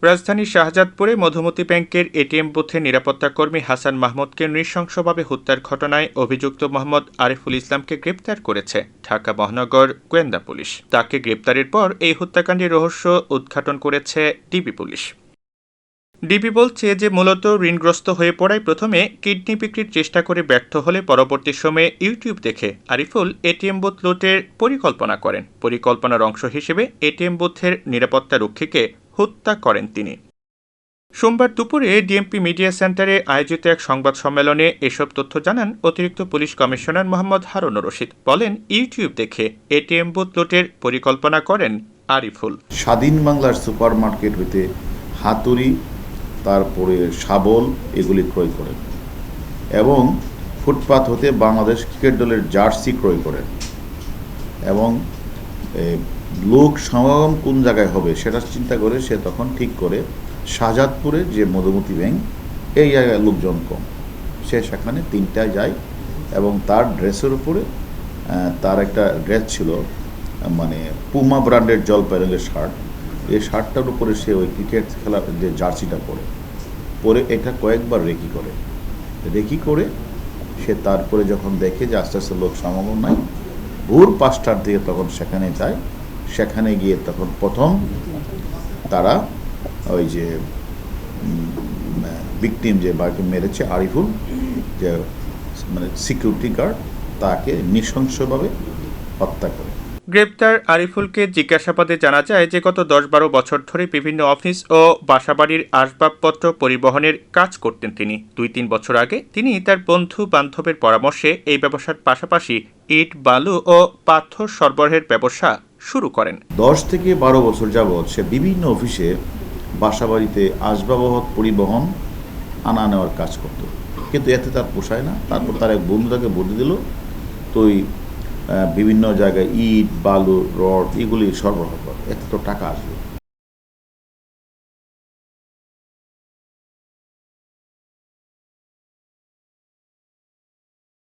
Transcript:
রাজধানীর শাহজাদপুরে মধুমতি ব্যাংকের এটিএম বুথে নিরাপত্তা কর্মী হাসান মাহমুদকে নৃশংসভাবে হত্যার ঘটনায় অভিযুক্ত মোহাম্মদ আরিফুল ইসলামকে গ্রেপ্তার করেছে ঢাকা মহানগর গোয়েন্দা পুলিশ। তাকে গ্রেপ্তারের পর এই হত্যাকাণ্ডের রহস্য উদ্ঘাটন করেছে ডিবি পুলিশ। ডিবি বলছে যে মূলত ঋণগ্রস্ত হয়ে পড়ায় প্রথমে কিডনি বিক্রির চেষ্টা করে ব্যর্থ হলে পরবর্তী সময়ে ইউটিউব দেখে আরিফুল এটিএম বুথ লুটের পরিকল্পনা করেন। পরিকল্পনার অংশ হিসেবে এটিএম বুথের নিরাপত্তা রক্ষীকে হত্যা করেন তিনি। সোমবার দুপুরে ডিএমপি মিডিয়া সেন্টারে আয়োজিত এক সংবাদ সম্মেলনে এসব তথ্য জানান অতিরিক্ত পুলিশ কমিশনার মোহাম্মদ হারুনুর রশিদ। বলেন, ইউটিউব দেখে এটিএম বুথ লুটের পরিকল্পনা করেন আরিফুল। স্বাধীন বাংলার সুপার মার্কেট হইতে হাতুড়ি, তারপরে শাবল এগুলি ক্রয় করেন এবং ফুটপাত হতে বাংলাদেশ ক্রিকেট দলের জার্সি ক্রয় করেন এবং লোক সমাগম কোন জায়গায় হবে সেটা চিন্তা করে সে তখন ঠিক করে শাহজাদপুরে যে মধুমতি ব্যাংক এই জায়গায় লোকজন কম, সে সেখানে 3টায় যায় এবং তার ড্রেসের উপরে তার একটা ড্রেস ছিল মানে পুমা ব্র্যান্ডের জলপাই রঙের শার্ট। এই শার্টটার উপরে সে ওই ক্রিকেট খেলার যে জার্সিটা পরে এটা কয়েকবার রেকি করে সে তারপরে যখন দেখে যে আস্তে আস্তে লোক সমাগম নাই, ভোর 5টার দিকে তখন সেখানে যায়। সেখানে গিয়ে তখন প্রথম তারা ওই যে ভিকটিম যে বাড়িতে মেরেছে আরিফুল, যে মানে সিকিউরিটি গার্ড, তাকে নৃশংসভাবে হত্যা করে। গ্রেপ্তার আরিফুলকে জিজ্ঞাসাবাদে জানা যায় যে গত 10-12 বছর ধরে বিভিন্ন অফিস ও বাসাবাড়ির আসবাবপত্র পরিবহনের কাজ করতেন তিনি। 2-3 বছর আগে তিনি তার বন্ধু বান্ধবের পরামর্শে এই ব্যবসার পাশাপাশি ইট, বালু ও পাথর সরবরাহের ব্যবসা শুরু করেন। 10 থেকে 12 বছর যাবৎ সে বিভিন্ন অফিসে বাসাবাড়িতে আসবাবপত্র পরিবহন আনা নেওয়ার কাজ করত, কিন্তু এতে তার পোষায় না। তারপর তার এক বন্ধু তাকে বুদ্ধি দিল, তুই বিভিন্ন জায়গায় ইট, বালু, রড এগুলি সরবরাহ কর, এতে তো টাকা আসবে।